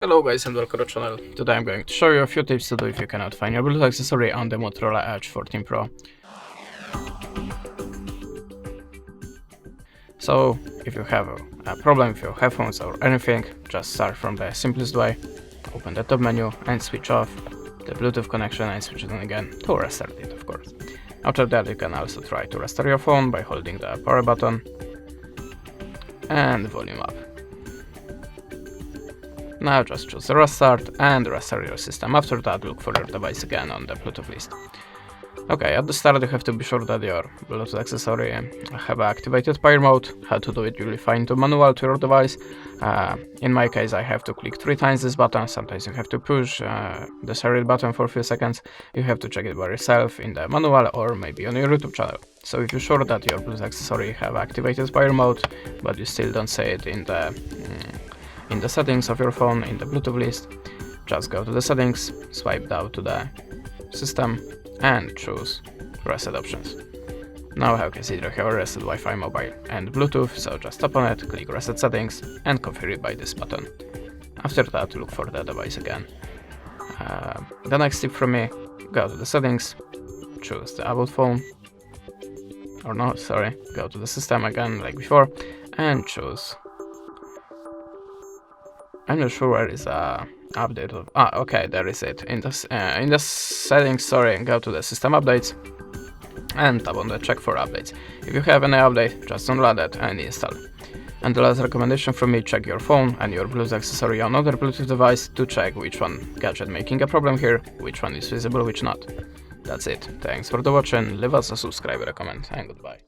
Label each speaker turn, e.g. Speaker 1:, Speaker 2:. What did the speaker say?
Speaker 1: Hello guys and welcome to the channel. Today I'm going to show you a few tips to do if you cannot find your Bluetooth accessory on the Motorola Edge 14 Pro. So if you have a problem with your headphones or anything, just start from the simplest way. Open the top menu and switch off the Bluetooth connection and switch it on again to restart it, of course. After that you can also try to restart your phone by holding the power button and volume up. Now just choose the restart and restart your system. After that, look for your device again on the Bluetooth list. Okay, at the start you have to be sure that your Bluetooth accessory have activated pair mode. How to do it, you will find the manual to your device. In my case, I have to click 3 times this button. Sometimes you have to push the serial button for a few seconds. You have to check it by yourself in the manual or maybe on your YouTube channel. So if you're sure that your Bluetooth accessory have activated pair mode, but you still don't see it in the settings of your phone, in the Bluetooth list, just go to the settings, swipe down to the system and choose reset options. Now you can see that you have reset Wi-Fi, mobile and Bluetooth, so just tap on it, click reset settings and configure it by this button. After that, look for the device again. The next tip from me, go to the settings, choose the about phone, or no, sorry, go to the system again like before and choose. I'm not sure where is update of. Okay, there is it. In the settings, sorry, go to the system updates and tap on the check for updates. If you have any update, just download it and install. And the last recommendation from me, check your phone and your Bluetooth accessory on other Bluetooth device to check which one gadget making a problem here, which one is visible, which not. That's it. Thanks for the watching. Leave us a subscribe, comment, and goodbye.